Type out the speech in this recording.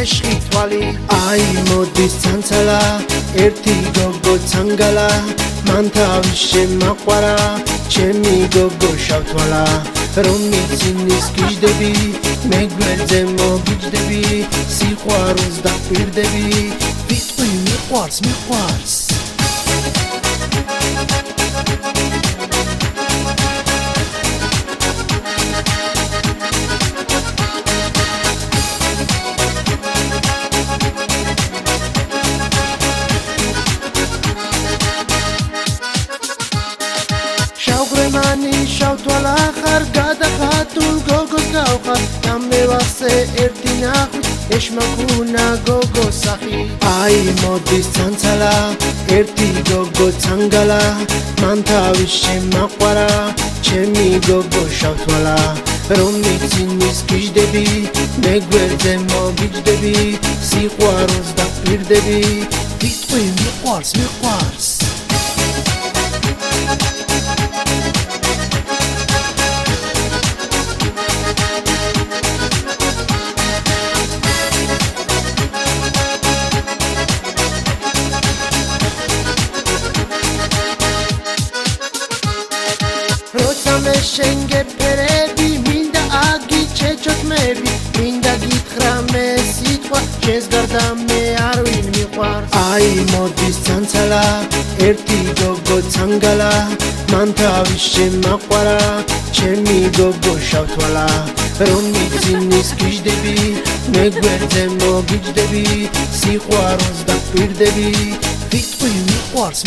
მეშხი თვალი აი მოდის ცანცალა ერთი გოგო ცანგალა მან თავი შემაყვარა ჩემი გოგო შავთვალა რომ მიცინის გიждები მე გვერდზე მოგიჯდები სიყვარულს დაპირდები ვიტყვი მიყვარს შავგრემანი შავთვალა ხარ გადახატულ გოგოს გავხარ და მე ვახსე ერთი ნახვით ეშმაკუნა გოგო სახი აი მოდის ცანცალა ერთი გოგო ცანგალა მან თავი შემაყვარა ჩემი გოგო შავთვალა რომ მიცინის გიждები მე გვერდზე მოგიჯდები სიყვარულს დაპირდები ვიტყვი მიყვარს მე შენგეფერები მინდა აგიჩეჩოთ მები მინდა გითხრა მე სიტყვა შენს გარდა მე არ ვინ მიყვარს აი მოდის ცანცალა ერთი გოგო ცანგალა მან თავი შემაყვარა ჩემი გოგო შავთვალა რომ მიცინის გიждები მე გვერდზე მოგიჯდები სიყვარულს დაპირდები ვიტყვი მიყვარს